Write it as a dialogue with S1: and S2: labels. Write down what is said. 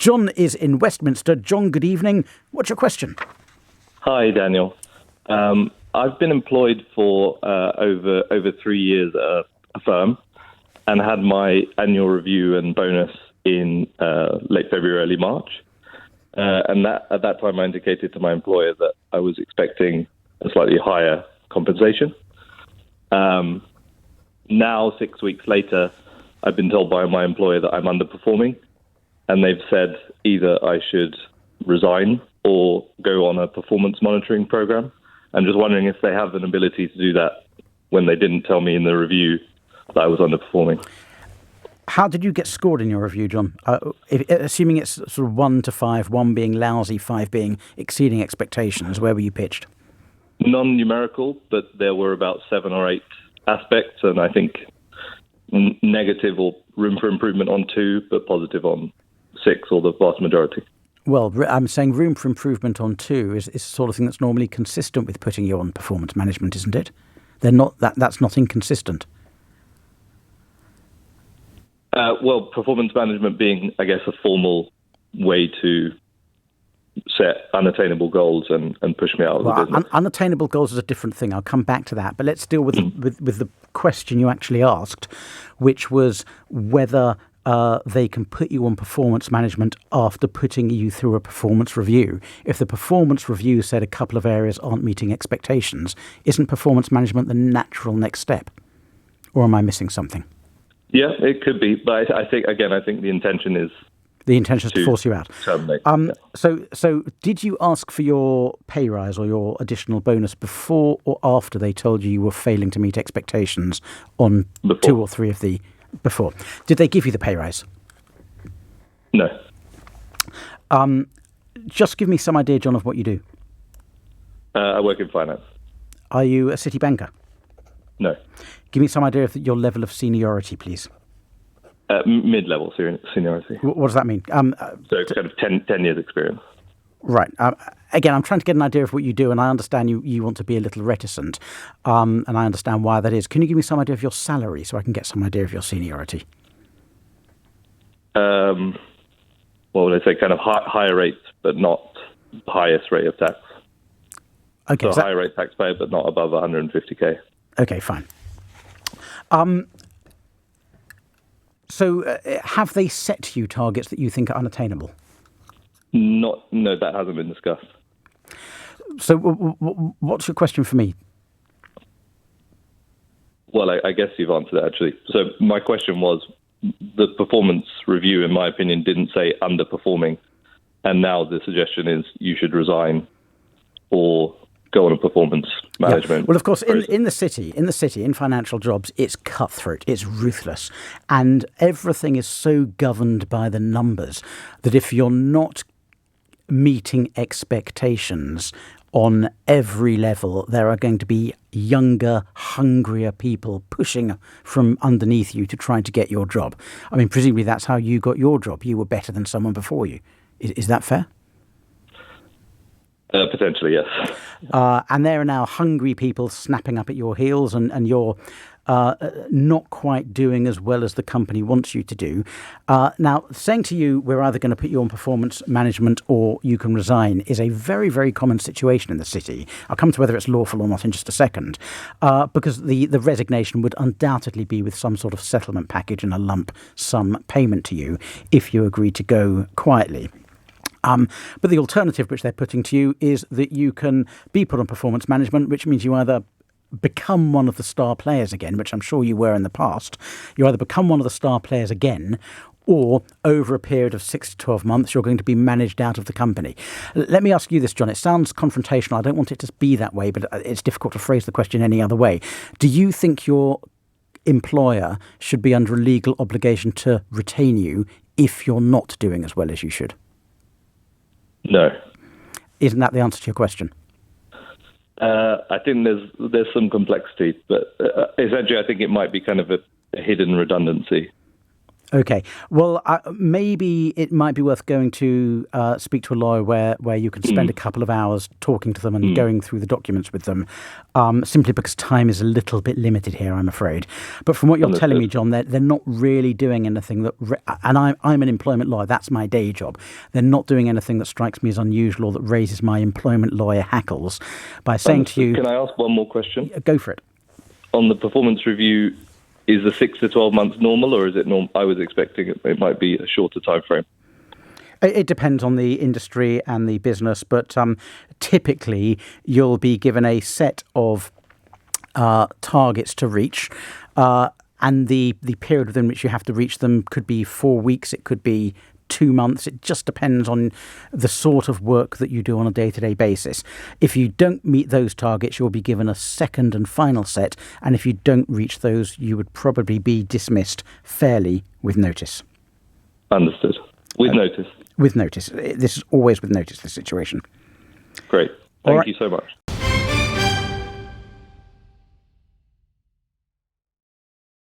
S1: John is in Westminster. John, good evening. What's your question?
S2: Hi, Daniel. I've been employed for over 3 years at a firm and had my annual review and bonus in late February, early March. And at that time, I indicated to my employer that I was expecting a slightly higher compensation. Now, 6 weeks later, I've been told by my employer that I'm underperforming, and they've said either I should resign or go on a performance monitoring program. I'm just wondering if they have an ability to do that when they didn't tell me in the review that I was underperforming.
S1: How did you get scored in your review, John? Assuming it's sort of 1 to 5, 1 being lousy, 5 being exceeding expectations, where were you pitched?
S2: Non-numerical, but there were about 7 or 8 aspects, and I think negative or room for improvement on 2, but positive on 6, or the vast majority.
S1: Well, I'm saying room for improvement on 2 is the sort of thing that's normally consistent with putting you on performance management, isn't it? They're not that's not inconsistent.
S2: Well, performance management being, I guess, a formal way to set unattainable goals and push me out of the business.
S1: Unattainable goals is a different thing. I'll come back to that. But let's deal with the question you actually asked, which was whether they can put you on performance management after putting you through a performance review. If the performance review said a couple of areas aren't meeting expectations, isn't performance management the natural next step? Or am I missing something?
S2: Yeah, it could be. But I think the intention is...
S1: The intention is to force you out.
S2: Terminate.
S1: So did you ask for your pay rise or your additional bonus before or after they told you were failing to meet expectations on
S2: Before.
S1: 2 or 3 of the... Before. Did they give you the pay rise?
S2: No.
S1: Just give me some idea, John, of what you do.
S2: I work in finance.
S1: Are you a city banker?
S2: No.
S1: Give me some idea of your level of seniority, please.
S2: Mid-level seniority.
S1: What does that mean?
S2: So kind of 10 years experience.
S1: Right. Again, I'm trying to get an idea of what you do, and I understand you want to be a little reticent, and I understand why that is. Can you give me some idea of your salary so I can get some idea of your seniority?
S2: What would I say? Kind of higher rates, but not the highest rate of tax.
S1: Okay.
S2: So higher rate taxpayer, but not above 150k.
S1: Okay, fine. So have they set you targets that you think are unattainable?
S2: No, that hasn't been discussed.
S1: So what's your question for me?
S2: Well, I guess you've answered it, actually. So my question was, the performance review, in my opinion, didn't say underperforming. And now the suggestion is you should resign or go on a performance management.
S1: Yeah. Well, of course, in the city, in financial jobs, it's cutthroat, it's ruthless. And everything is so governed by the numbers that if you're not meeting expectations on every level, there are going to be younger, hungrier people pushing from underneath you to try to get your job. I mean, presumably that's how you got your job. You were better than someone before you. Is that fair?
S2: Potentially, yes.
S1: And there are now hungry people snapping up at your heels, and you're not quite doing as well as the company wants you to do. Now, saying to you, we're either going to put you on performance management or you can resign is a very, very common situation in the city. I'll come to whether it's lawful or not in just a second, because the resignation would undoubtedly be with some sort of settlement package and a lump sum payment to you if you agree to go quietly. But the alternative which they're putting to you is that you can be put on performance management, which means you either become one of the star players again, which I'm sure you were in the past. You either become one of the star players again, or over a period of 6 to 12 months, you're going to be managed out of the company. Let me ask you this, John. It sounds confrontational. I don't want it to be that way, but it's difficult to phrase the question any other way. Do you think your employer should be under a legal obligation to retain you if you're not doing as well as you should?
S2: No.
S1: Isn't that the answer to your question?
S2: I think there's some complexity, but essentially I think it might be kind of a hidden redundancy.
S1: Okay. Well, maybe it might be worth going to speak to a lawyer where you can spend a couple of hours talking to them and going through the documents with them, simply because time is a little bit limited here, I'm afraid. But from what you're telling me, John, they're not really doing anything that... and I'm an employment lawyer. That's my day job. They're not doing anything that strikes me as unusual or that raises my employment lawyer hackles by saying to you...
S2: Can I ask one more question?
S1: Go for it.
S2: On the performance review, is the 6 to 12 months normal, or is it normal? I was expecting it might be a shorter time frame.
S1: It depends on the industry and the business, but typically you'll be given a set of targets to reach, and the period within which you have to reach them could be 4 weeks, it could be 2 months. It just depends on the sort of work that you do on a day-to-day basis. If you don't meet those targets, you'll be given a second and final set, and if you don't reach those, you would probably be dismissed fairly with notice.
S2: Understood. With notice.
S1: With notice. This is always with notice, this situation.
S2: Great. Thank you so much.